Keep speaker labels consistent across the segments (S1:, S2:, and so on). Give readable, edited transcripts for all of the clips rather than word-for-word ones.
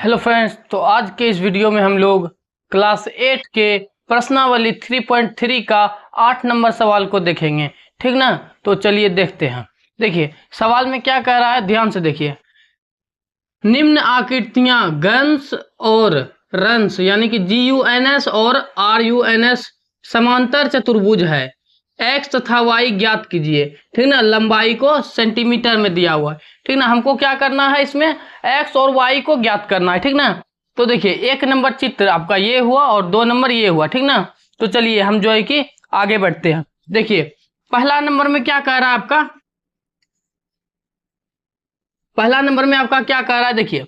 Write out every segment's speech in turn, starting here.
S1: Hello friends, तो आज के इस वीडियो में हम लोग क्लास 8 के प्रश्नावली 3.3 का 8 नंबर सवाल को देखेंगे। ठीक ना। तो चलिए देखते हैं। देखिए सवाल में क्या कह रहा है, ध्यान से देखिए। निम्न आकृतियां गन्स और रंस यानी कि GUNS और RUNS समांतर चतुर्भुज है। एक्स तथा वाई ज्ञात कीजिए। ठीक ना। लंबाई को सेंटीमीटर में दिया हुआ है। ठीक ना। हमको क्या करना है, इसमें एक्स और वाई को ज्ञात करना है। ठीक ना। तो देखिए एक नंबर चित्र आपका ये हुआ और 2 नंबर ये हुआ। ठीक ना। तो चलिए हम जो है कि आगे बढ़ते हैं। देखिए पहला नंबर में क्या कह रहा है आपका, पहला नंबर में आपका क्या कह रहा है। देखिए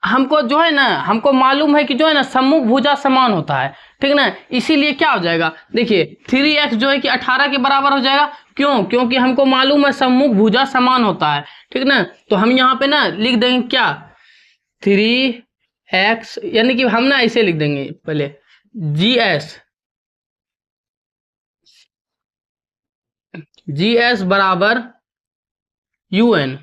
S1: हमको जो है ना, हमको मालूम है कि जो है ना सम्मुख भुजा समान होता है। ठीक ना। इसीलिए क्या हो जाएगा, देखिए 3x जो है कि 18 के बराबर हो जाएगा। क्यों? क्योंकि हमको मालूम है सम्मुख भुजा समान होता है। ठीक ना। तो हम यहाँ पे ना लिख देंगे क्या, 3x यानी कि हम ना ऐसे लिख देंगे पहले GS बराबर UN।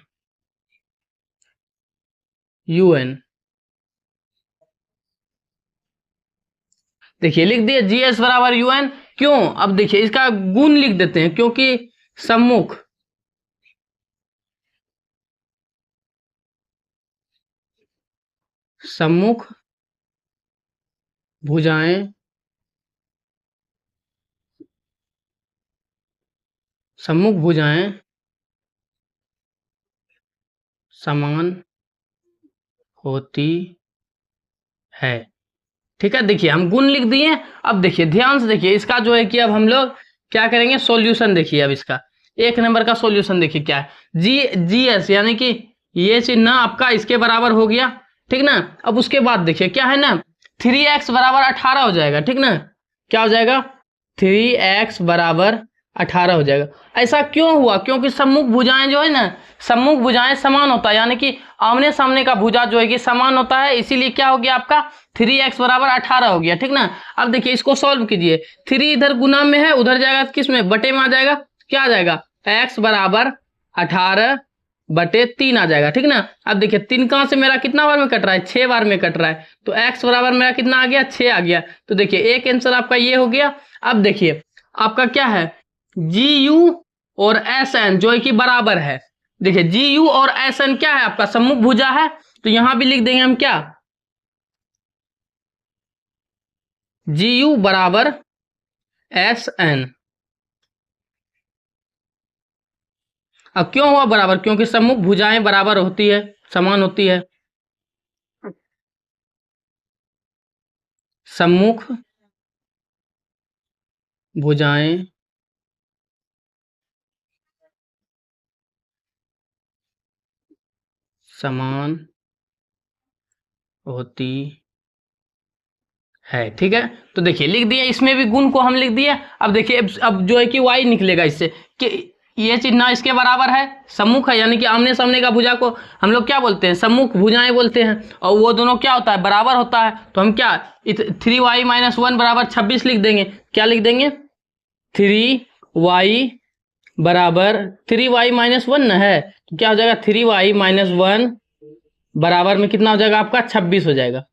S1: देखिए लिख दिए GS बराबर UN। क्यों? अब देखिए इसका गुण लिख देते हैं, क्योंकि सम्मुख सम्मुख भुजाएं सम्मुख भुजाएं समान होती है। ठीक है। देखिए हम गुण लिख दिए। अब देखिए ध्यान से देखिए, इसका जो है कि अब हम लोग क्या करेंगे, सॉल्यूशन देखिए। अब इसका एक नंबर का सॉल्यूशन देखिए क्या है, GS यानी कि ये चिन्ह आपका इसके बराबर हो गया। ठीक ना। अब उसके बाद देखिए क्या है ना, 3x बराबर 18 हो जाएगा। ठीक ना। क्या हो जाएगा, 3x बराबर 18 हो जाएगा। ऐसा क्यों हुआ? क्योंकि सम्मुख भुजाएं जो है ना, सम्मुख भुजाएं समान होता है, यानी कि आमने सामने का भुजा जो है कि समान होता है। इसीलिए क्या हो गया आपका, 3x बराबर 18 हो गया। ठीक ना। अब देखिए इसको सॉल्व कीजिए। 3 इधर गुना में है, उधर जाएगा किस में, बटे में आ जाएगा। क्या आ जाएगा, x बराबर 18 बटे 3 आ जाएगा। ठीक ना। अब देखिए 3 कहां से मेरा कितना बार में कट रहा है, 6 बार में कट रहा है। तो x बराबर मेरा कितना आ गया, 6 आ गया। तो देखिए एक आंसर आपका ये हो गया। अब देखिए आपका क्या है, GU और SN जो है कि बराबर है। देखिए GU और SN क्या है, आपका सम्मुख भुजा है। तो यहां भी लिख देंगे हम क्या, GU बराबर SN। अब क्यों हुआ बराबर, क्योंकि सम्मुख भुजाएं बराबर होती है, समान होती है। सम्मुख भुजाएं समान होती है। ठीक है। तो देखिए लिख दिया, इसमें भी गुण को हम लिख दिया। अब देखिए अब जो है कि y निकलेगा इससे कि ये चिन्ह इसके बराबर है, सम्मुख है, यानी कि आमने सामने का भुजा को हम लोग क्या बोलते हैं, सम्मुख भुजाएं बोलते हैं। और वो दोनों क्या होता है, बराबर होता है। तो हम क्या 3y - 1 बराबर 26 लिख देंगे। क्या लिख देंगे, 3y बराबर 3y - 1 न है, तो क्या हो जाएगा, 3y - 1 बराबर में कितना हो जाएगा आपका, 26 हो जाएगा।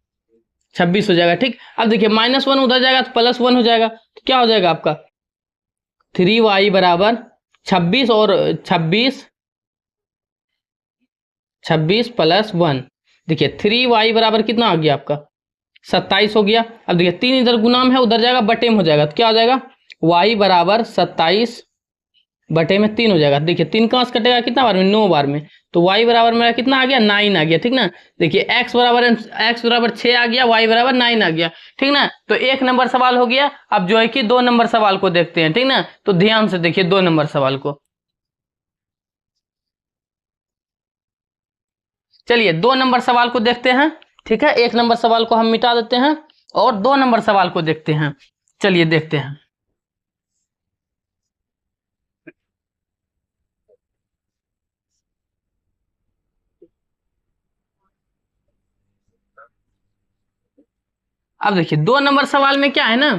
S1: 26 हो जाएगा। ठीक। अब देखिए -1 उधर जाएगा तो +1 हो जाएगा। तो क्या हो जाएगा आपका, 3y बराबर 26 और 26 + 1। देखिए 3y बराबर कितना आ गया आपका, 27 हो गया। अब देखिए 3 इधर गुणाम है, उधर जाएगा बटे में हो जाएगा। तो क्या हो जाएगा, y बराबर 27 बटे में 3 हो जाएगा। देखिए 3 कहाँ से कटेगा, कितना बार में, 9 बार में। तो y बराबर मेरा कितना आ गया, 9 आ गया। ठीक ना। देखिए x बराबर 6 आ गया, y बराबर 9 आ गया। ठीक ना। तो 1 नंबर सवाल हो गया। अब जो है कि 2 नंबर सवाल को देखते हैं। ठीक ना। तो ध्यान से देखिए 2 नंबर सवाल को। चलिए 2 नंबर सवाल को देखते हैं। ठीक है। 1 नंबर सवाल को हम मिटा देते हैं और 2 नंबर सवाल को देखते हैं। चलिए देखते हैं। अब देखिए 2 नंबर सवाल में क्या है ना,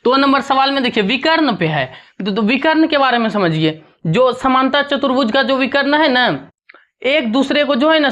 S1: 2 नंबर सवाल में देखिए विकर्ण पे है। तो विकर्ण के बारे में समझिए। जो समांतर चतुर्भुज का जो विकर्ण है ना, एक दूसरे को जो है ना,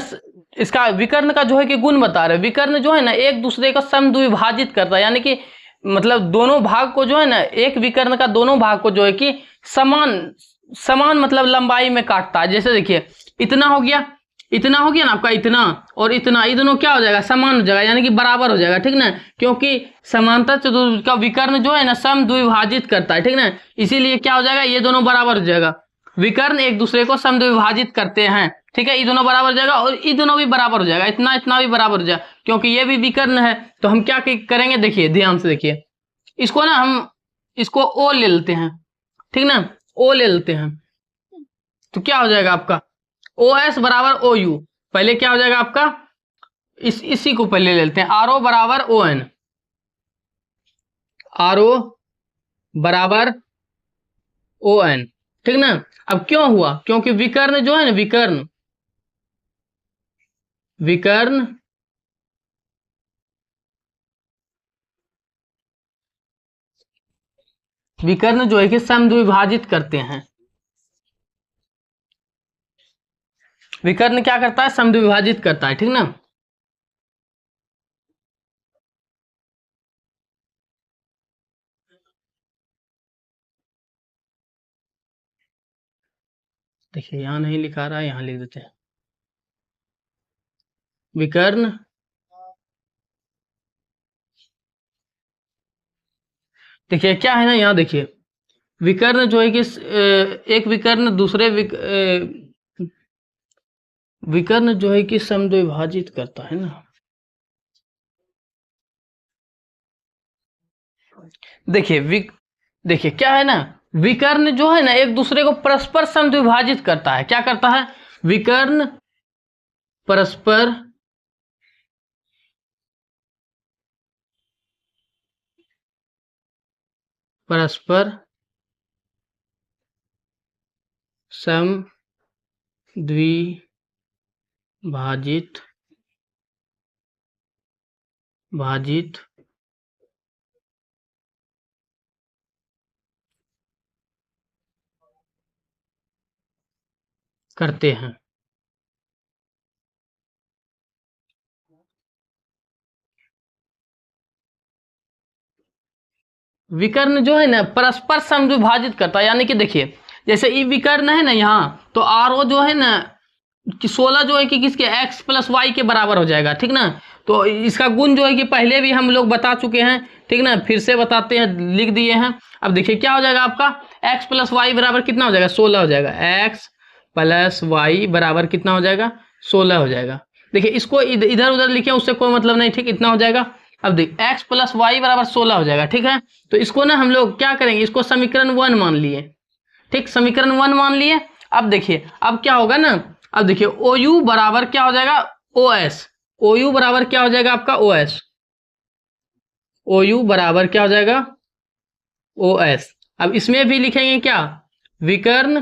S1: इसका विकर्ण का जो है कि गुण बता रहे, विकर्ण जो है ना एक दूसरे का समद्विभाजित करता है, यानी कि मतलब दोनों भाग को जो है ना, एक विकर्ण का दोनों भाग को जो है कि समान मतलब लंबाई में काटता है। जैसे देखिए इतना हो गया ना आपका, इतना और इतना, ये दोनों क्या हो जाएगा, समान हो जाएगा, यानी कि बराबर हो जाएगा, ठीक ना, क्योंकि समांतर चतुर्भुज का विकर्ण जो है ना समद्विभाजित करता है, ठीक ना, इसीलिए क्या हो जाएगा, ये दोनों बराबर हो जाएगा। विकर्ण एक दूसरे को समद्विभाजित करते हैं, ठीक है, ये दोनों बराबर हो जाएगा और ये दोनों भी बराबर हो जाएगा, इतना इतना भी बराबर हो जाएगा, क्योंकि ये भी विकर्ण है। तो हम क्या करेंगे, देखिए ध्यान से देखिए, इसको ना हम इसको ओ ले लेते हैं, ठीक ना, ओ ले लेते हैं, तो क्या हो जाएगा आपका ओ एस बराबर ओ यू। पहले क्या हो जाएगा आपका, इसी को पहले ले लेते हैं, आर ओ बराबर ओ एन, आर ओ बराबर ओ एन, ठीक ना। अब क्यों हुआ, क्योंकि विकर्ण जो है ना, विकर्ण जो है कि समद्विभाजित करते हैं, विकर्ण क्या करता है, समद्विभाजित करता है, ठीक ना। देखिए यहां नहीं लिखा रहा है, यहां लिख देते हैं, विकर्ण देखिए क्या है ना, यहाँ देखिए विकर्ण जो है कि एक विकर्ण दूसरे विकर्ण जो है कि समद्विभाजित करता है ना। देखिए क्या है ना, विकर्ण जो है ना एक दूसरे को परस्पर समद्विभाजित करता है, क्या करता है, विकर्ण परस्पर समद्विभाजित करते हैं। विकर्ण जो है ना परस्पर समद्विभाजित करता है, यानी कि देखिए जैसे ये विकर्ण है ना यहाँ, तो आर ओ जो है ना कि 16 जो है कि किसके x प्लस वाई के बराबर हो जाएगा, ठीक ना। तो इसका गुण जो है कि पहले भी हम लोग बता चुके हैं, ठीक ना, फिर से बताते हैं, लिख दिए हैं। अब देखिए क्या हो जाएगा आपका, x प्लस वाई बराबर कितना हो जाएगा, 16 हो जाएगा, x प्लस वाई बराबर कितना हो जाएगा, 16 हो जाएगा। देखिए इसको इधर उधर लिखे उससे कोई मतलब नहीं, ठीक, इतना हो जाएगा। अब देख x प्लस वाई बराबर 16 हो जाएगा, ठीक है। तो इसको ना हम लोग क्या करेंगे, इसको समीकरण 1 मान लिए, ठीक, समीकरण 1 मान लिए। अब देखिए अब क्या होगा ना, अब देखिए ओ यू बराबर क्या हो जाएगा, ओ एस, ओ यू बराबर क्या हो जाएगा आपका ओ एस, ओ यू बराबर क्या हो जाएगा ओ एस। अब इसमें भी लिखेंगे क्या, विकर्ण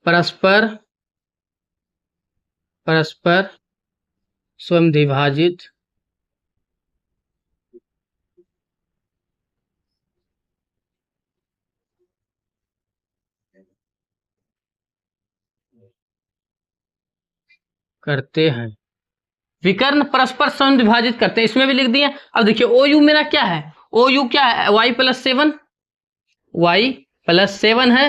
S1: परस्पर समद्विभाजित करते हैं, विकर्ण परस्पर समद्विभाजित करते हैं, इसमें भी लिख दिए। अब देखिए ओ यू मेरा क्या है, ओ यू क्या है, वाई प्लस 7, वाई प्लस 7 है,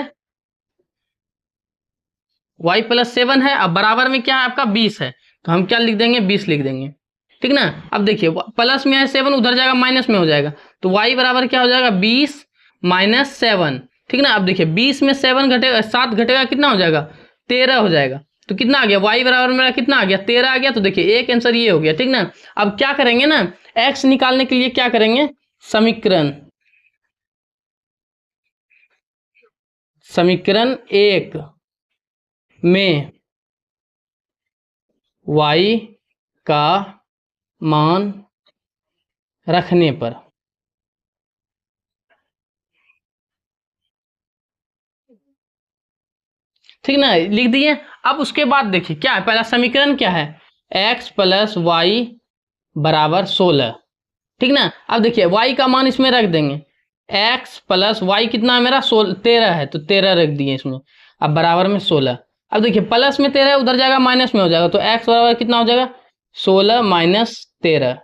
S1: वाई प्लस 7 है। अब बराबर में क्या है आपका 20 है, तो हम क्या लिख देंगे, 20 लिख देंगे, ठीक ना। अब देखिए प्लस में है 7, उधर जाएगा माइनस में हो जाएगा, तो y बराबर क्या हो जाएगा, 20 माइनस 7, ठीक ना। अब देखिए 20 में 7 घटेगा, 7 घटेगा, कितना हो जाएगा, 13 हो जाएगा। तो कितना आ गया, y बराबर मेरा कितना आ गया, 13 आ गया। तो देखिए एक आंसर ये हो गया, ठीक ना। अब क्या करेंगे ना, x निकालने के लिए क्या करेंगे, समीकरण 1 में y का मान रखने पर, ठीक ना, लिख दिए। अब उसके बाद देखिए क्या है, पहला समीकरण क्या है, x प्लस वाई बराबर 16, ठीक ना। अब देखिए y का मान इसमें रख देंगे, एक्स प्लस वाई कितना है मेरा 13 है, तो 13 रख दिए इसमें। अब बराबर में 16। अब देखिए प्लस में 13 उधर जाएगा माइनस में हो जाएगा, तो एक्स बराबर कितना हो जाएगा 16 माइनस 13।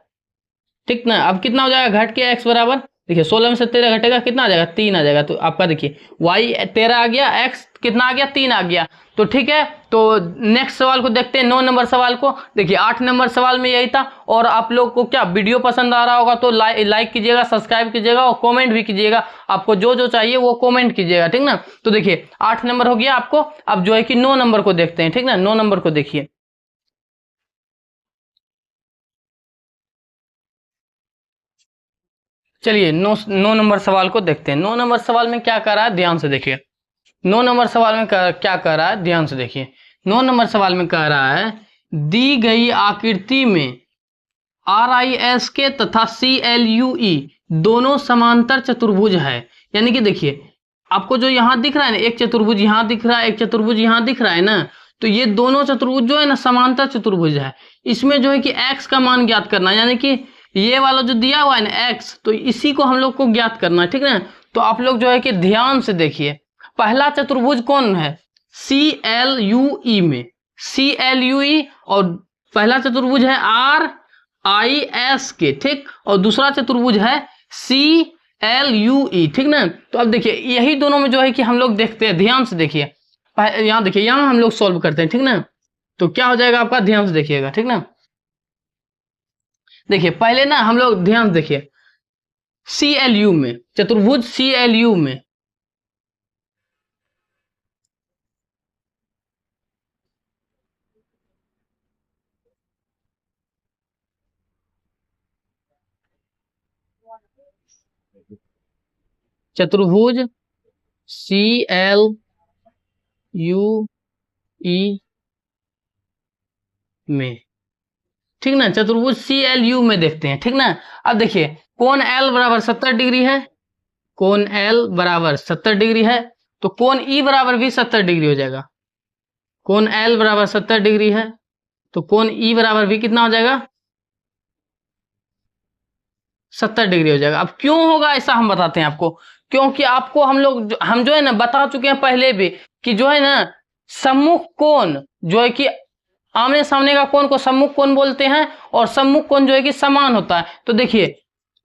S1: ठीक ना। अब कितना हो जाएगा घट के एक्स बराबर, देखिए 16 में से 13 घटेगा कितना आ जाएगा 3 आ जाएगा। तो आपका देखिए वाई 13 आ गया, एक्स कितना आ गया 3 आ गया। तो ठीक है, तो नेक्स्ट सवाल को देखते हैं 9 नंबर सवाल को। देखिए 8 नंबर सवाल में यही था। और आप लोग को क्या वीडियो पसंद आ रहा होगा तो लाइक कीजिएगा, सब्सक्राइब कीजिएगा और कमेंट भी कीजिएगा। आपको जो जो चाहिए वो कमेंट कीजिएगा, ठीक ना। तो देखिए 8 नंबर हो गया आपको। अब जो है कि 9 नंबर को देखते हैं, ठीक ना। 9 नंबर को देखिए, चलिए 9 नंबर सवाल को देखते हैं। 9 नंबर सवाल में क्या कर रहा है ध्यान से देखिए। 9 नंबर सवाल में क्या कर रहा है ध्यान से देखिए। 9 नंबर सवाल में कह रहा है दी गई आकृति में आर आई एस के तथा सी एल यू ई दोनों समांतर चतुर्भुज है। यानी कि देखिए आपको जो यहाँ दिख रहा है ना, एक चतुर्भुज यहाँ दिख रहा है, एक चतुर्भुज यहाँ दिख रहा है ना, तो ये दोनों चतुर्भुज जो है ना समांतर चतुर्भुज है। इसमें जो है कि x का मान ज्ञात करना है, यानी कि ये वाला जो दिया हुआ है ना x, तो इसी को हम लोग को ज्ञात करना है, ठीक है। तो आप लोग जो है कि ध्यान से देखिए, पहला चतुर्भुज कौन है सी एल यू ई में, सी एल यू ई, और पहला चतुर्भुज है आर आई एस के, ठीक। और दूसरा चतुर्भुज है सी एल यू ई, ठीक ना। तो अब देखिए यही दोनों में जो है कि हम लोग देखते हैं, ध्यान से देखिए। यहाँ देखिए, यहाँ हम लोग सॉल्व करते हैं, ठीक ना। तो क्या हो जाएगा आपका, ध्यान से देखिएगा, ठीक ना। देखिए पहले ना हम लोग ध्यान से देखिए, सी एल यू में, चतुर्भुज सी एल यू में, चतुर्भुज सी एल यू ई में, ठीक ना। चतुर्भुज सी एल यू में देखते हैं, ठीक ना। अब देखिए कोण एल बराबर 70 डिग्री है, कोण एल बराबर 70 डिग्री है, तो कोण ई बराबर भी 70 डिग्री हो जाएगा। कोण एल बराबर 70 डिग्री है, तो कोण ई बराबर भी कितना हो जाएगा 70 डिग्री हो जाएगा। अब क्यों होगा ऐसा हम बताते हैं आपको, क्योंकि आपको हम जो है ना बता चुके हैं पहले भी कि जो है ना सम्मुख कोण जो है कि आमने सामने का कोण को सम्मुख कोण बोलते हैं, और सम्मुख कोण जो है कि समान होता है। तो देखिए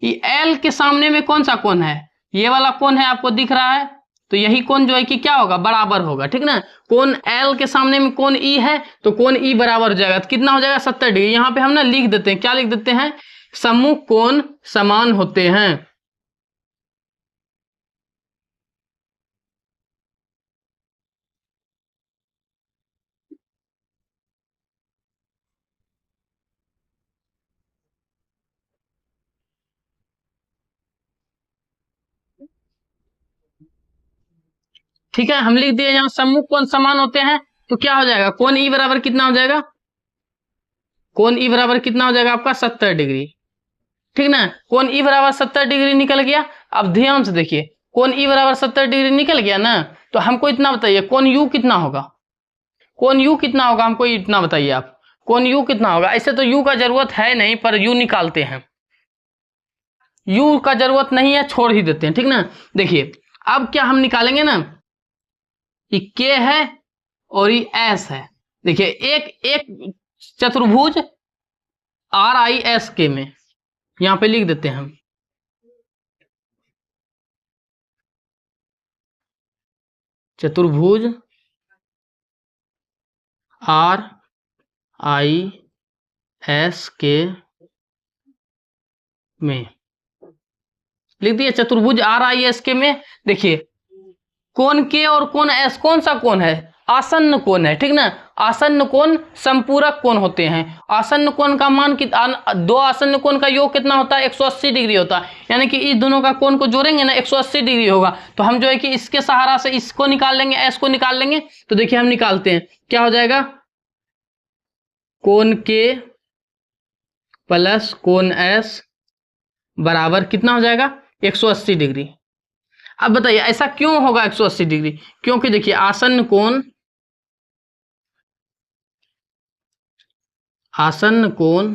S1: ये एल के सामने में कौन सा कोण है, ये वाला कोण है, आपको दिख रहा है। तो यही कोण जो है कि क्या होगा बराबर होगा, ठीक ना। कोण एल के सामने में कोण ई है, तो कोण ई बराबर हो जाएगा, तो कितना हो जाएगा 70 डिग्री। यहाँ पे हम ना लिख देते हैं, क्या लिख देते हैं, सम्मुख कोण समान होते हैं। ठीक है, हम लिख दिए यहाँ सम्मुख कोण समान होते हैं। तो क्या हो जाएगा कोण ई बराबर कितना हो जाएगा, कोण ई बराबर कितना हो जाएगा आपका 70 डिग्री, ठीक ना। कोण ई बराबर 70 डिग्री निकल गया। अब ध्यान से देखिए, कोण ई बराबर 70 डिग्री निकल गया ना, तो हमको इतना बताइए कोण यू कितना होगा, कोण यू कितना होगा, हमको इतना बताइए आप, कोण यू कितना होगा। ऐसे तो यू का जरूरत है नहीं, पर यू निकालते हैं, यू का जरूरत नहीं है, छोड़ ही देते हैं, ठीक ना। देखिए अब क्या हम निकालेंगे ना, ये के है और ये एस है। देखिए एक एक चतुर्भुज आर आई एस के में, यहां पे लिख देते हैं हम, चतुर्भुज आर आई एस के में लिख दिए, चतुर्भुज आर आई एस के में। देखिए कोण के और कोण एस कौन सा कोण है, आसन्न कोण है, ठीक ना। आसन्न कोण संपूरक कोण होते हैं। आसन्न कोण का मान दो आसन्न कोण का योग कितना होता है 180 डिग्री होता है, यानी कि इस दोनों का कोण को जोड़ेंगे ना 180 डिग्री होगा। तो हम जो है कि इसके सहारा से इसको निकाल लेंगे, एस को निकाल लेंगे। तो देखिए हम निकालते हैं, क्या हो जाएगा कोण के प्लस कोण एस बराबर कितना हो जाएगा 180 डिग्री। अब बताइए ऐसा क्यों होगा 180 डिग्री, क्योंकि देखिए आसन्न कोण, आसन्न कोण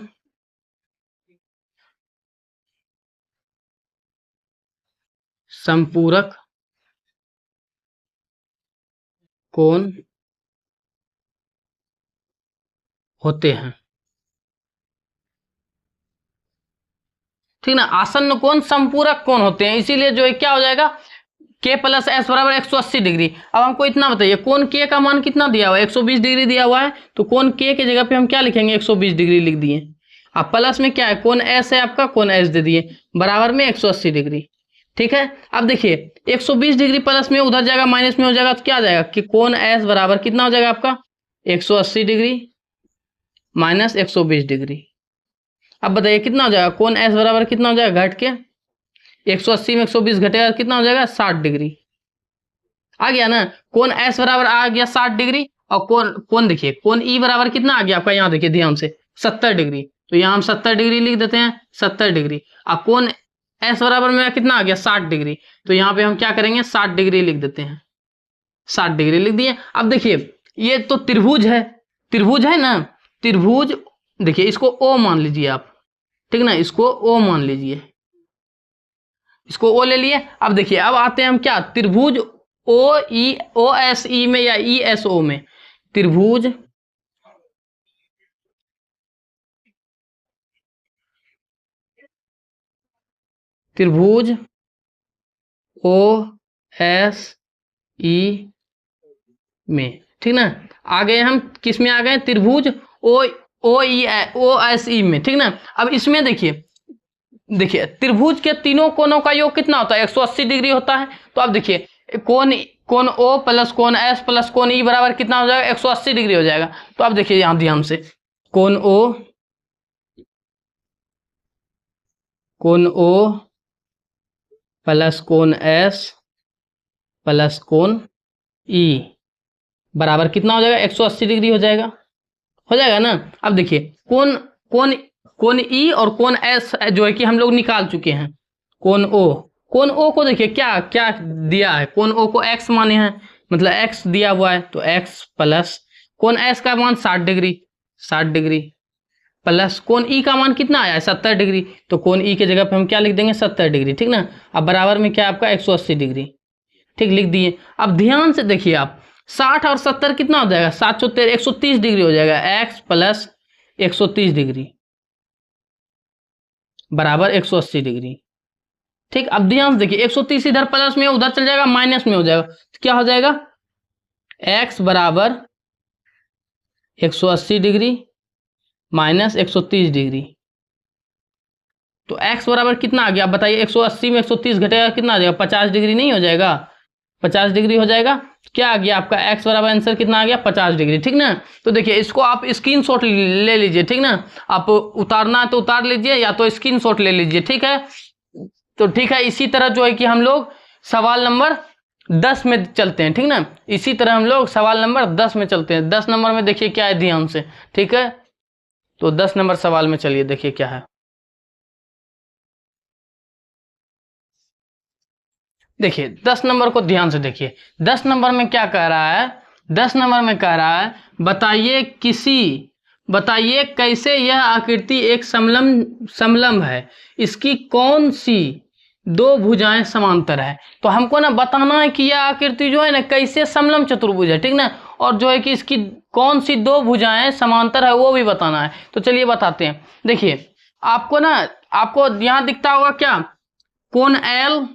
S1: संपूरक कोण होते हैं। ठीक ना, आसन्न कोण संपूरक कोण होते हैं, इसीलिए जो है क्या हो जाएगा, के प्लस एस बराबर 180 डिग्री। अब हमको इतना बताइए, कोण के का मान कितना दिया हुआ है, 120 डिग्री दिया हुआ है, तो कोण के की जगह पे हम क्या लिखेंगे, 120 डिग्री लिख दिए। अब प्लस में क्या है, कोण एस है आपका, कोण एस दे दिए, बराबर में 180 डिग्री। ठीक है, अब देखिए 120 डिग्री प्लस में उधर जाएगा माइनस में हो जाएगा, तो क्या आ जाएगा कि कोण एस बराबर कितना हो जाएगा आपका, 180 डिग्री माइनस 120 डिग्री। अब बताइए कितना हो जाएगा, कोण एस बराबर कितना हो जाएगा, घट के 180 में 120 घटेगा कितना हो जाएगा, 60 डिग्री। आ गया ना, कोण एस बराबर आ गया 60 डिग्री, और कोण कोण देखिए, कोण ई बराबर कितना आ गया आपका, यहाँ देखिए ध्यान से 70 डिग्री, तो यहाँ हम 70 डिग्री लिख देते हैं, 70 डिग्री। अब कोण एस बराबर में कितना आ गया, 60 डिग्री, तो यहाँ पे हम क्या करेंगे, 60 डिग्री लिख देते हैं, 60 डिग्री लिख दिए। अब देखिए ये तो त्रिभुज है, त्रिभुज है ना, त्रिभुज, देखिए इसको ओ मान लीजिए आप, ठीक ना, इसको ओ मान लीजिए, इसको ओ ले लिए। अब देखिए अब आते हैं हम क्या, त्रिभुज ओ ई ओ एस ई में या ई एस ओ में, त्रिभुज त्रिभुज ओ एस ई में, ठीक ना, आ गए हम किस में आ गए, त्रिभुज ओ ओ एस ई में, ठीक ना। अब इसमें देखिए, देखिए त्रिभुज के तीनों कोनों का योग कितना होता है, 180 डिग्री होता है। तो अब देखिए कोण कोण ओ प्लस कोण एस प्लस कोण ई बराबर कितना हो जाएगा, 180 डिग्री हो जाएगा। तो अब देखिए यहां ध्यान से, कोण ओ प्लस कोण एस प्लस कोण ई बराबर कितना हो जाएगा, 180 डिग्री हो जाएगा ना। अब देखिए कोण कोण कोण ई और कोण एस जो है कि हम लोग निकाल चुके हैं। कोण ओ को देखिए क्या क्या दिया है, कोण ओ को एक्स माने हैं, मतलब एक्स दिया हुआ है, तो एक्स प्लस कोण एस का मान 60 डिग्री, 60 डिग्री प्लस कोण ई का मान कितना आया है, 70 डिग्री, तो कोण ई के जगह पे हम क्या लिख देंगे, 70 डिग्री, ठीक ना। अब बराबर में क्या आपका 180 डिग्री, ठीक लिख दिए। अब ध्यान से देखिए आप, 60 और 70 कितना हो जाएगा, 713 130 डिग्री हो जाएगा, एक्स प्लस 130 डिग्री बराबर 180 डिग्री। ठीक, अब ध्यान से देखिए 130 इधर प्लस में उधर चल जाएगा माइनस में हो जाएगा, तो क्या हो जाएगा, एक्स बराबर 180 डिग्री माइनस 130 डिग्री, तो एक्स बराबर कितना आ गया, आप बताइए, 180 में 130 घटेगा कितना आ जाएगा, 50 डिग्री नहीं हो जाएगा, 50 डिग्री हो जाएगा। क्या आ गया आपका एक्स बराबर आंसर कितना आ गया, 50 डिग्री, ठीक ना। तो देखिए इसको आप स्क्रीनशॉट ले लीजिए, ठीक ना, आप उतारना है तो उतार लीजिए या तो स्क्रीनशॉट ले लीजिए, ठीक है। तो ठीक है, इसी तरह जो है कि हम लोग सवाल नंबर 10 में चलते हैं, ठीक ना, इसी तरह हम लोग सवाल नंबर 10 में चलते हैं। 10 नंबर में देखिए क्या है, ध्यान से, ठीक है। तो 10 नंबर सवाल में चलिए देखिए क्या है। देखिए 10 नंबर को ध्यान से देखिए, 10 नंबर में क्या कह रहा है, 10 नंबर में कह रहा है, बताइए कैसे यह आकृति एक समलंब है, इसकी कौन सी दो भुजाएं समांतर है। तो हमको ना बताना है कि यह आकृति जो है ना कैसे समलंब चतुर्भुज है, ठीक ना, और जो है कि इसकी कौन सी दो भुजाएं समांतर है वो भी बताना है। तो चलिए बताते हैं। देखिए आपको ना, आपको यहाँ दिखता होगा क्या, कोण एल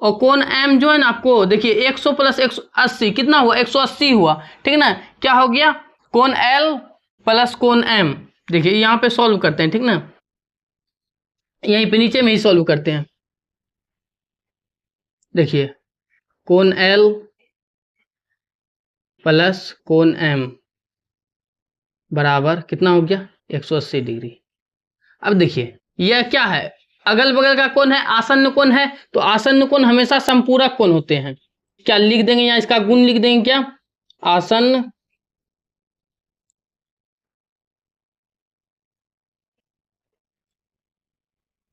S1: और कोण एम जो है ना, आपको देखिए 100 प्लस 180 कितना हुआ, 180 हुआ, ठीक है ना। क्या हो गया, कोण एल प्लस कोण एम, देखिए यहाँ पे सॉल्व करते हैं, ठीक ना, यहीं पे नीचे में ही सॉल्व करते हैं। देखिए कोण एल प्लस कोण एम बराबर कितना हो गया, 180 डिग्री। अब देखिए यह क्या है, अगल बगल का कोण है, आसन्न कोण है, तो आसन्न कोण हमेशा संपूरक कोण होते हैं। क्या लिख देंगे यहाँ, इसका गुण लिख देंगे क्या, आसन्न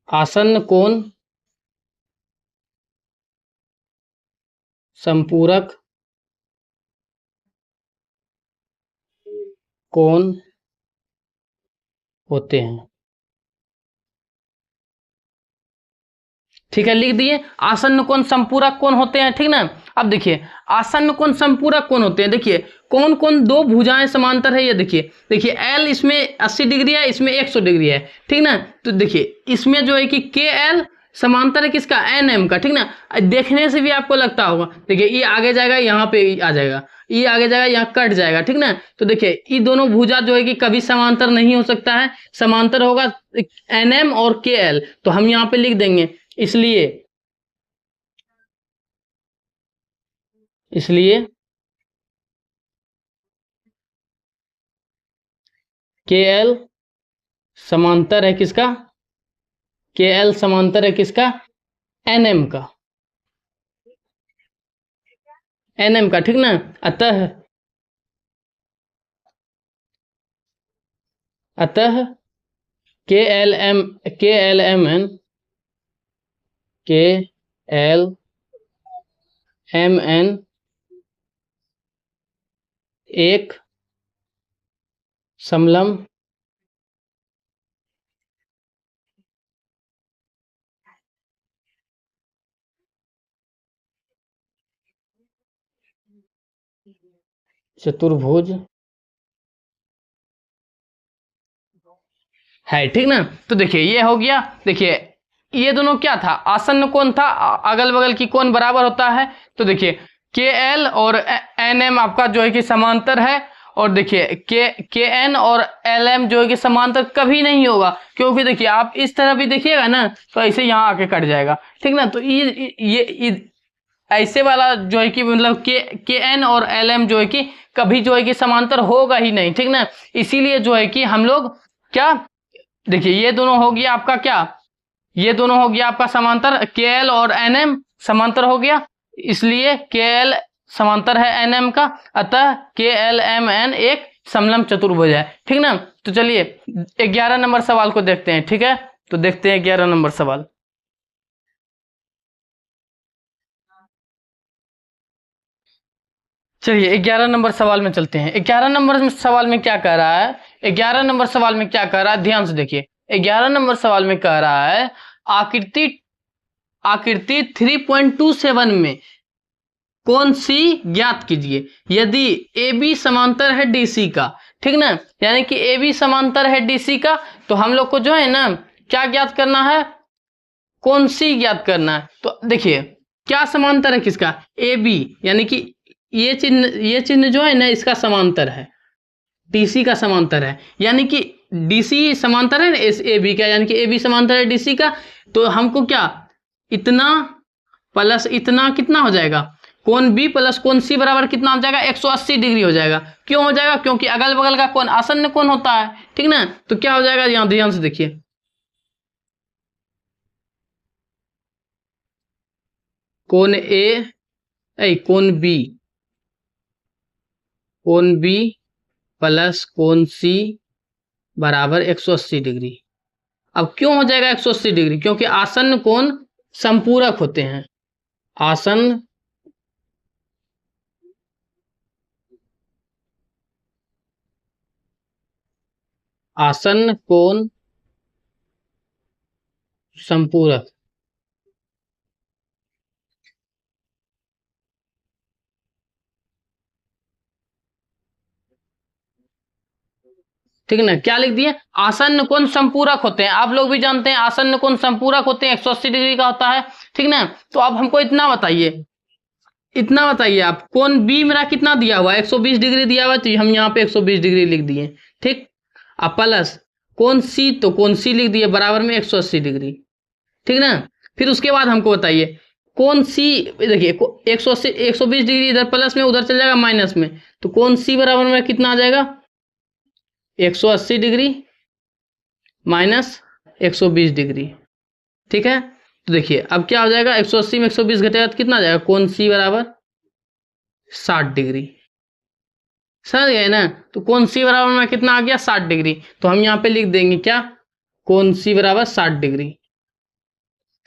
S1: आसन्न कोण संपूरक कोण होते हैं, ठीक है, लिख दिए। आसन्न कोण संपूरक कोण होते हैं, ठीक ना। अब देखिए आसन्न कोण संपूरक कोण होते हैं, देखिए कौन कौन दो भुजाएं समांतर है, ये देखिए, देखिए एल इसमें 80 डिग्री है, इसमें 100 डिग्री है, ठीक ना। तो देखिए इसमें जो है कि के एल समांतर है किसका, एन एम का, ठीक ना। देखने से भी आपको लगता होगा, देखिए ये आगे जाएगा, यहाँ पे आ जाएगा, ये आगे जाएगा, यहाँ कट जाएगा, ठीक ना। तो देखिए ये दोनों भुजा जो है कि कभी समांतर नहीं हो सकता है, समांतर होगा एन एम और के एल। तो हम यहाँ पे लिख देंगे, इसलिए के एल समांतर है किसका, के एल समांतर है किसका, एन एम का, एन एम का, ठीक ना। अतः के एल एम एन के एल एम एन एक समलंब चतुर्भुज है, ठीक ना। तो देखिए ये हो गया, देखिए ये दोनों क्या था, आसन्न कोण था, अगल बगल की कोण बराबर होता है। तो देखिए के एल और एन एम आपका जो है कि समांतर है, और देखिए के एन और एल एम जो है कि समांतर कभी नहीं होगा, क्योंकि देखिए आप इस तरह भी देखिएगा ना तो ऐसे यहाँ आके कट जाएगा, ठीक ना। तो ये ऐसे वाला जो है कि मतलब के एन और एल एम जो है कि कभी जो है कि समांतर होगा ही नहीं, ठीक ना। इसीलिए जो है कि हम लोग क्या, देखिए ये दोनों हो गया आपका क्या, ये दोनों हो गया आपका समांतर, के एल और एन एम समांतर हो गया, इसलिए के एल समांतर है एन एम का, अतः के एल एम एन एक समलंब चतुर्भुज है, ठीक ना। तो चलिए 11 नंबर सवाल को देखते हैं, ठीक है। तो देखते हैं 11 नंबर सवाल। चलिए 11 नंबर सवाल में चलते हैं। 11 नंबर सवाल में क्या कह रहा है, 11 नंबर सवाल में क्या कह रहा है, ध्यान से देखिए। 11 नंबर सवाल में कह रहा है आकृति आकृति 3.27 में कौन सी ज्ञात कीजिए यदि ए बी समांतर है डीसी का, ठीक ना। यानी कि ए बी समांतर है डीसी का, तो हम लोग को जो है ना क्या ज्ञात करना है, कौन सी ज्ञात करना है। तो देखिए क्या समांतर है किसका, ए बी, यानी कि ये चिन्ह जो है ना इसका समांतर है, डीसी का समांतर है, यानी कि डीसी समांतर है एस ए बी का, यानी कि ए बी समांतर है डीसी का। तो हमको क्या, इतना प्लस इतना कितना हो जाएगा, कोण बी प्लस कोण सी बराबर कितना हो जाएगा, 180 डिग्री हो जाएगा। क्यों हो जाएगा, क्योंकि अगल बगल का कोण आसन्न कोण होता है, ठीक ना। तो क्या हो जाएगा, यहाँ ध्यान से देखिए, कोण कोण बी प्लस कोण सी बराबर 180 डिग्री। अब क्यों हो जाएगा 180 डिग्री, क्योंकि आसन्न कोण संपूरक होते हैं, आसन्न कोण संपूरक, ठीक है ना। क्या लिख दिए, आसन्न कोण संपूरक होते हैं, आप लोग भी जानते हैं आसन्न कोण संपूरक होते हैं, 180 डिग्री का होता है, ठीक ना। तो अब हमको इतना बताइए आप, कोण बी मेरा कितना दिया हुआ है, 120 डिग्री दिया हुआ है, तो हम यहाँ पे 120 डिग्री लिख दिए, ठीक। अब प्लस कोण सी, तो कोण सी लिख दिए बराबर में 180 डिग्री, ठीक ना। फिर उसके बाद हमको बताइए कोण सी, देखिए 120 डिग्री इधर प्लस में, उधर चल जाएगा माइनस में, तो कोण सी बराबर में कितना आ जाएगा, 180 डिग्री माइनस 120 डिग्री, ठीक है। तो देखिए अब क्या हो जाएगा, 180 में 120 घटेगा तो कितना आ जाएगा, कोण सी बराबर 60 डिग्री, समझ गए ना। तो कोण सी बराबर में कितना आ गया, 60 डिग्री। तो हम यहाँ पे लिख देंगे क्या, कोण सी बराबर 60 डिग्री,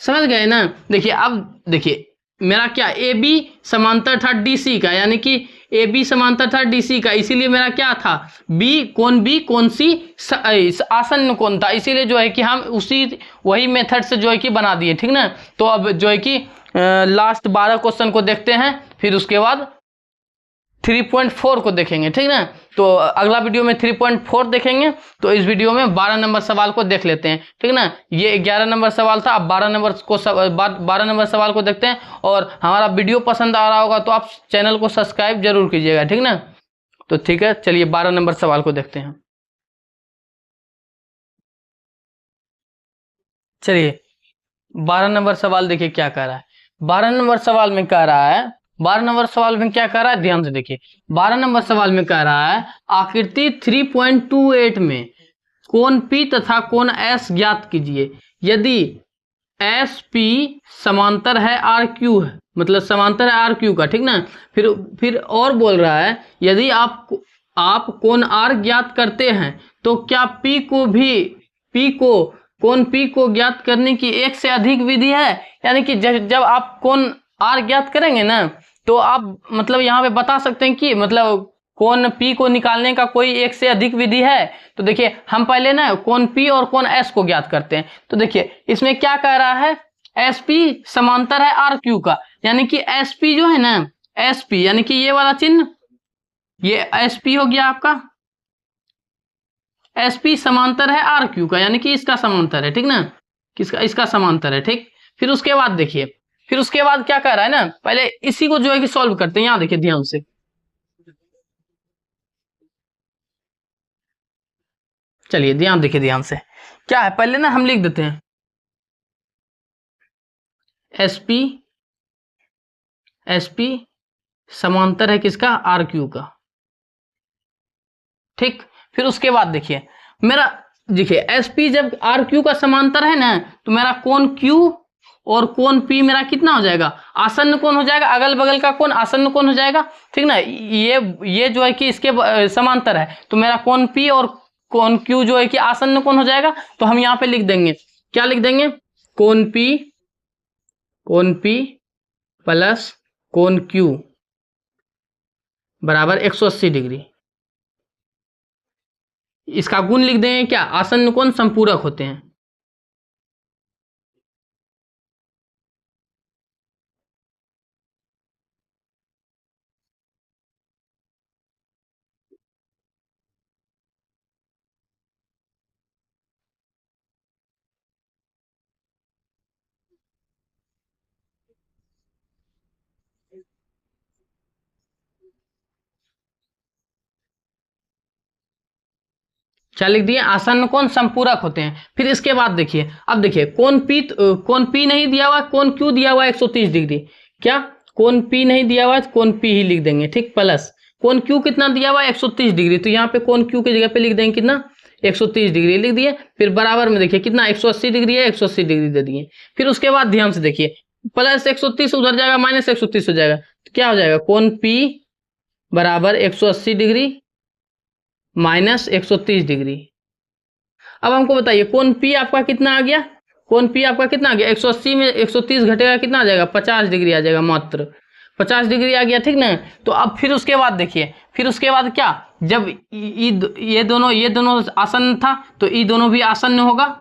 S1: समझ गए ना। देखिए अब देखिए मेरा क्या, ए बी समांतर था डीसी का, यानी कि ए बी समांतर था डीसी का, इसीलिए मेरा क्या था बी कौन सी आसन्न कोण था, इसीलिए जो है कि हम वही मेथड से जो है कि बना दिए, ठीक ना। तो अब जो है कि लास्ट 12 क्वेश्चन को देखते हैं, फिर उसके बाद 3.4 को देखेंगे, ठीक ना। तो अगला वीडियो में 3.4 देखेंगे, तो इस वीडियो में 12 नंबर सवाल को देख लेते हैं, ठीक ना। ये 11 नंबर सवाल था, अब 12 नंबर सवाल को देखते हैं। और हमारा वीडियो पसंद आ रहा होगा तो आप चैनल को सब्सक्राइब जरूर कीजिएगा, ठीक ना। तो ठीक है, चलिए 12 नंबर सवाल को देखते हैं। चलिए 12 नंबर सवाल देखिए क्या कह रहा है। 12 नंबर सवाल में कह रहा है, 12 नंबर सवाल में क्या कह रहा है, ध्यान से देखिए। 12 नंबर सवाल में कह रहा है आकृति 3.28 में कोण P तथा कोण S ज्ञात कीजिए यदि एस पी समांतर है आर क्यू है, मतलब समांतर है आर क्यू का, ठीक ना। फिर और बोल रहा है यदि आप कोण आर ज्ञात करते हैं तो क्या कोण पी को ज्ञात करने की एक से अधिक विधि है। यानी कि जब आप कोण आर ज्ञात करेंगे ना, तो आप मतलब यहाँ पे बता सकते हैं कि मतलब कोण P को निकालने का कोई एक से अधिक विधि है। तो देखिए हम पहले ना कोण P और कोण S को ज्ञात करते हैं। तो देखिए इसमें क्या कह रहा है, SP समांतर है RQ का, यानी कि SP जो है ना, SP यानी कि ये वाला चिन्ह, ये SP हो गया आपका, SP समांतर है RQ का, यानी कि इसका समांतर है, ठीक ना, किसका, इसका समांतर है, ठीक। फिर उसके बाद देखिए, फिर उसके बाद क्या कह रहा है ना, पहले इसी को जो है कि सॉल्व करते हैं। यहां देखिए ध्यान से, चलिए ध्यान देखिए, ध्यान से क्या है, पहले ना हम लिख देते हैं SP समांतर है किसका, RQ का, ठीक। फिर उसके बाद देखिए मेरा, देखिए SP जब RQ का समांतर है ना, तो मेरा कोण Q और कोण P मेरा कितना हो जाएगा, आसन्न कोण हो जाएगा, अगल बगल का कोण आसन्न कोण हो जाएगा, ठीक ना। ये जो है कि इसके समांतर है, तो मेरा कोण P और कोण Q जो है कि आसन्न कोण हो जाएगा। तो हम यहाँ पे लिख देंगे, क्या लिख देंगे, कोण P प्लस कोण Q बराबर 180 डिग्री। इसका गुण लिख देंगे क्या, आसन्न कोण संपूरक होते हैं। क्या लिख दिए, आसन्न कोण संपूरक होते हैं। फिर इसके बाद देखिए, अब देखिए कोण P नहीं दिया हुआ, कोण Q दिया हुआ 130 डिग्री, क्या कोण P नहीं दिया हुआ, कोण P ही लिख देंगे, ठीक, प्लस कोण Q कितना दिया हुआ 130 डिग्री, तो यहाँ पे कोण Q की जगह पे लिख देंगे कितना, 130 डिग्री लिख दिए। फिर बराबर में देखिए कितना 180 डिग्री है, 180 डिग्री दे दिए। फिर उसके बाद ध्यान से देखिए, प्लस 130 उधर जाएगा, माइनस 130 हो जाएगा, तो क्या हो जाएगा, कोण P बराबर 180 डिग्री माइनस 130 डिग्री। अब हमको बताइए कोण P आपका कितना आ गया, कोण P आपका कितना आ गया, 180 में 130 घटेगा कितना आ जाएगा, 50 डिग्री आ जाएगा, मात्र 50 डिग्री आ गया, ठीक ना। तो अब फिर उसके बाद देखिए, फिर उसके बाद क्या, जब ये दोनों आसन्न था, तो ये दोनों भी आसन्न होगा,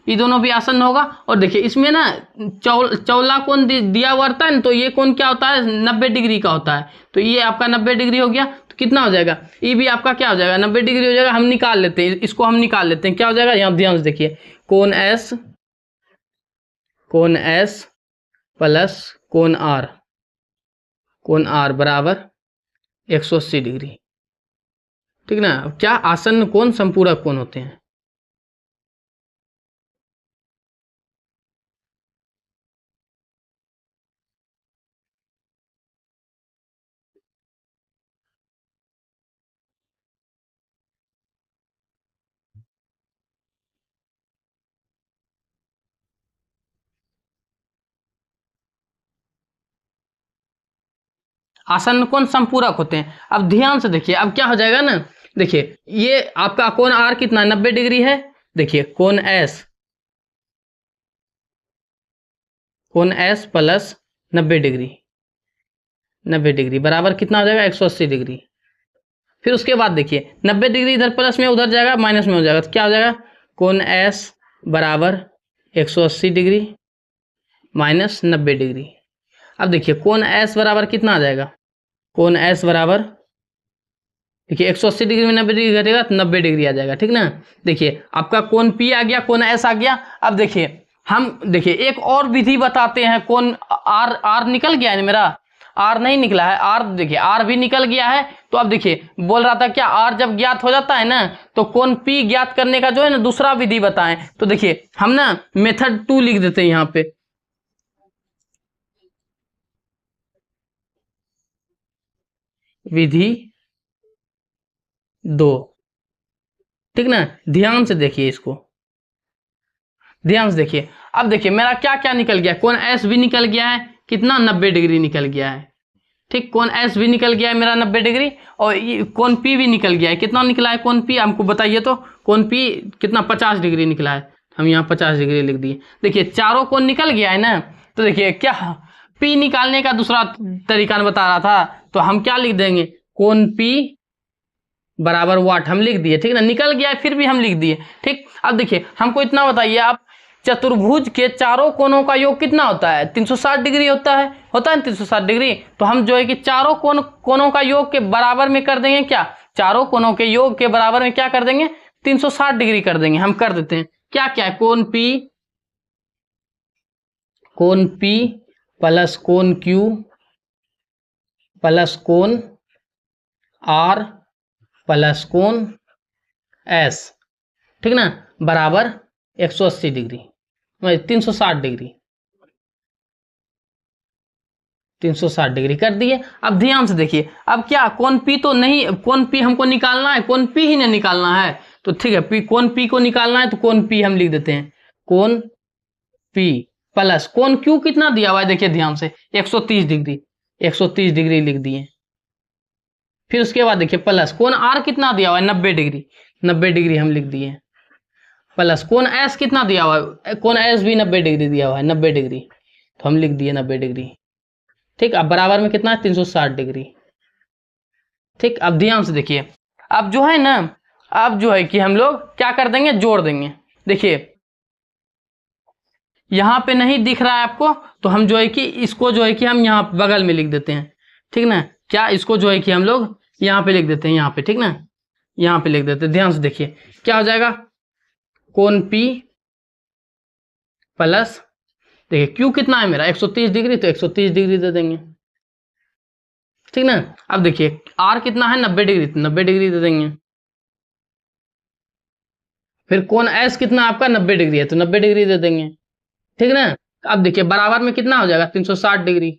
S1: ये दोनों भी आसन्न होगा। और देखिए इसमें ना चौला कोण दिया हुआ रहता है ना, तो ये कोण क्या होता है, 90 डिग्री का होता है, तो ये आपका 90 डिग्री हो गया। तो कितना हो जाएगा, ये भी आपका क्या हो जाएगा, 90 डिग्री हो जाएगा। हम निकाल लेते हैं इसको, हम निकाल लेते हैं क्या हो जाएगा, यहाँ ध्यान से देखिए, कोण S प्लस कोण R बराबर 180 डिग्री, ठीक ना। क्या आसन्न कोण संपूरक कोण होते हैं। आसन्न कोण संपूरक होते हैं। अब ध्यान से देखिए, अब क्या हो जाएगा ना, देखिए ये आपका कोण R कितना 90 डिग्री है, देखिए कोण S प्लस 90 डिग्री, 90 डिग्री बराबर कितना हो जाएगा 180 डिग्री। फिर उसके बाद देखिए 90 डिग्री इधर प्लस में उधर जाएगा माइनस में हो जाएगा, तो क्या हो जाएगा कोण एस बराबर 180 डिग्री माइनस 90 डिग्री। अब देखिए कोण एस बराबर कितना आ जाएगा, कोण एस बराबर देखिए 180 डिग्री में 90 डिग्री घटेगा तो 90 डिग्री आ जाएगा, ठीक ना। देखिए आपका कोण पी आ गया, कोण एस आ गया। अब देखिए हम देखिए एक और विधि बताते हैं, कोण आर निकल गया है मेरा, आर नहीं निकला है, आर देखिए आर भी निकल गया है। तो अब देखिए बोल रहा था क्या आर जब ज्ञात हो जाता है ना तो कोण पी ज्ञात करने का जो है ना दूसरा विधि बताएं। तो देखिए हम ना मेथड 2 लिख देते हैं यहाँ पे, विधि 2, ठीक ना। ध्यान से देखिए इसको, ध्यान से देखिए। अब देखिए मेरा क्या क्या निकल गया, कोण एस भी निकल गया है, कितना 90 डिग्री निकल गया है, ठीक। कोण एस भी निकल गया है मेरा 90 डिग्री, और ये कोण पी भी निकल गया है। कितना निकला है कोण पी हमको बताइए, तो कोण पी कितना 50 डिग्री निकला है, हम यहाँ 50 डिग्री लिख दिए। देखिए चारों कोण निकल गया है ना, तो देखिए क्या पी निकालने का दूसरा तरीका बता रहा था, तो हम क्या लिख देंगे कोण पी बराबर वाट हम लिख दिए, ठीक ना। निकल गया है फिर भी हम लिख दिए, ठीक। अब देखिए हमको इतना बताइए आप, चतुर्भुज के चारों कोणों का योग कितना होता है 360 डिग्री होता है ना 360 डिग्री। तो हम जो है कि चारों कोणों का योग के बराबर में कर देंगे, क्या चारों कोणों के योग के बराबर में क्या कर देंगे 360 डिग्री कर देंगे। हम कर देते हैं क्या क्या है, कोण पी प्लस कोण क्यू प्लस कोण आर प्लस कोण एस, ठीक ना, बराबर 180 डिग्री 360 डिग्री 360 डिग्री कर दिए। अब ध्यान से देखिए, अब क्या कोण पी तो नहीं, कोण पी हमको निकालना है, कोण पी ही नहीं निकालना है, तो ठीक है पी कोण पी को निकालना है तो कोण पी हम लिख देते हैं, कोण पी प्लस कोण क्यू कितना दिया हुआ है देखिए ध्यान से 130 डिग्री 130 डिग्री लिख दिए। फिर उसके बाद देखिए प्लस कोण आर कितना दिया हुआ है 90 डिग्री 90 डिग्री हम लिख दिए, प्लस कोण एस कितना दिया हुआ है, कोण एस भी 90 डिग्री दिया हुआ है 90 डिग्री, तो हम लिख दिए 90 डिग्री, ठीक। अब बराबर में कितना है 360 डिग्री, ठीक। अब ध्यान से देखिए, अब जो है ना, अब जो है कि हम लोग क्या कर देंगे जोड़ देंगे। देखिए यहां पे नहीं दिख रहा है आपको, तो हम जो है कि इसको जो है कि हम यहाँ बगल में लिख देते हैं, ठीक ना। क्या इसको जो है कि हम लोग यहाँ पे लिख देते हैं, यहाँ पे, ठीक ना, यहाँ पे लिख देते हैं। ध्यान से देखिए क्या हो जाएगा, कोण पी प्लस देखिए क्यू कितना है मेरा 130 डिग्री, तो 130 डिग्री दे देंगे, ठीक ना। अब देखिए आर कितना है 90 डिग्री, तो 90 डिग्री दे देंगे। फिर कोण एस कितना आपका 90 डिग्री है, तो 90 डिग्री दे देंगे, ठीक ना। अब देखिए बराबर में कितना हो जाएगा 360 डिग्री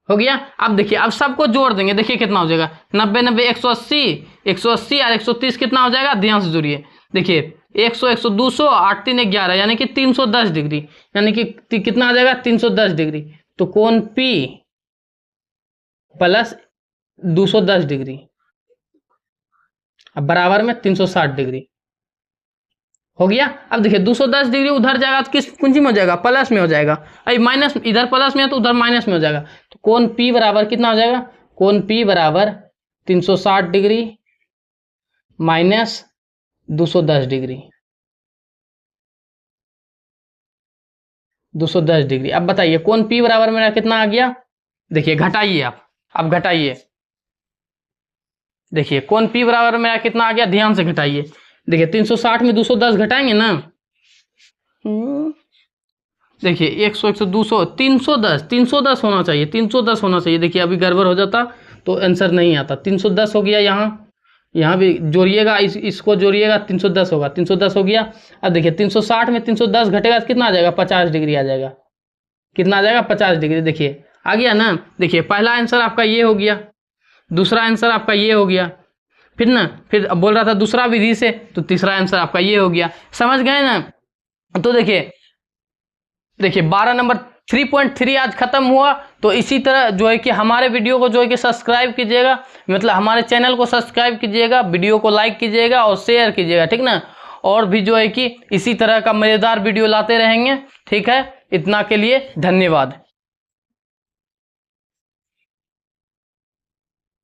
S1: हो गया। अब देखिए अब सबको जोड़ देंगे, देखिए कितना हो जाएगा 90 90 180 180 और 130 कितना हो जाएगा, ध्यान से जुड़िए। देखिए 100 100 200 8 3 11 यानी कि 310 डिग्री, यानी कि कितना आ जाएगा 310 डिग्री। तो कोण पी प्लस 210 डिग्री अब बराबर में 360 डिग्री हो गया। अब देखिए 210 डिग्री उधर जाएगा तो किस कुंजी में हो जाएगा, प्लस में हो जाएगा, अरे माइनस इधर प्लस में है तो उधर माइनस में हो जाएगा। तो कोण पी बराबर कितना हो जाएगा, कोण पी बराबर 360 डिग्री माइनस 210 डिग्री 210 डिग्री। अब बताइए कोण पी बराबर मेरा कितना आ गया, देखिए घटाइए आप, अब घटाइए, देखिए कोण पी बराबर मेरा कितना आ गया, ध्यान से घटाइए। देखिए 360 में 210 घटाएंगे ना, देखिए 100 100 200 310 होना चाहिए, 310 होना चाहिए। देखिए अभी गड़बड़ हो जाता तो आंसर नहीं आता, 310 हो गया। यहाँ भी जोड़िएगा, इसको जोड़िएगा 310 होगा, 310 हो गया। अब देखिए 360 में 310 घटेगा तो कितना आ जाएगा 50 डिग्री आ जाएगा, कितना आ जाएगा 50 डिग्री। देखिए आ गया ना, देखिए पहला आंसर आपका ये हो गया, दूसरा आंसर आपका ये हो गया, फिर ना फिर बोल रहा था दूसरा विधि से, तो तीसरा आंसर आपका ये हो गया। समझ गए ना। तो देखिए 12 नंबर 3.3 आज खत्म हुआ। तो इसी तरह जो है कि हमारे वीडियो को जो है कि सब्सक्राइब कीजिएगा, मतलब हमारे चैनल को सब्सक्राइब कीजिएगा, वीडियो को लाइक कीजिएगा और शेयर कीजिएगा, ठीक ना। और भी जो है कि इसी तरह का मज़ेदार वीडियो लाते रहेंगे, ठीक है। इतना के लिए धन्यवाद।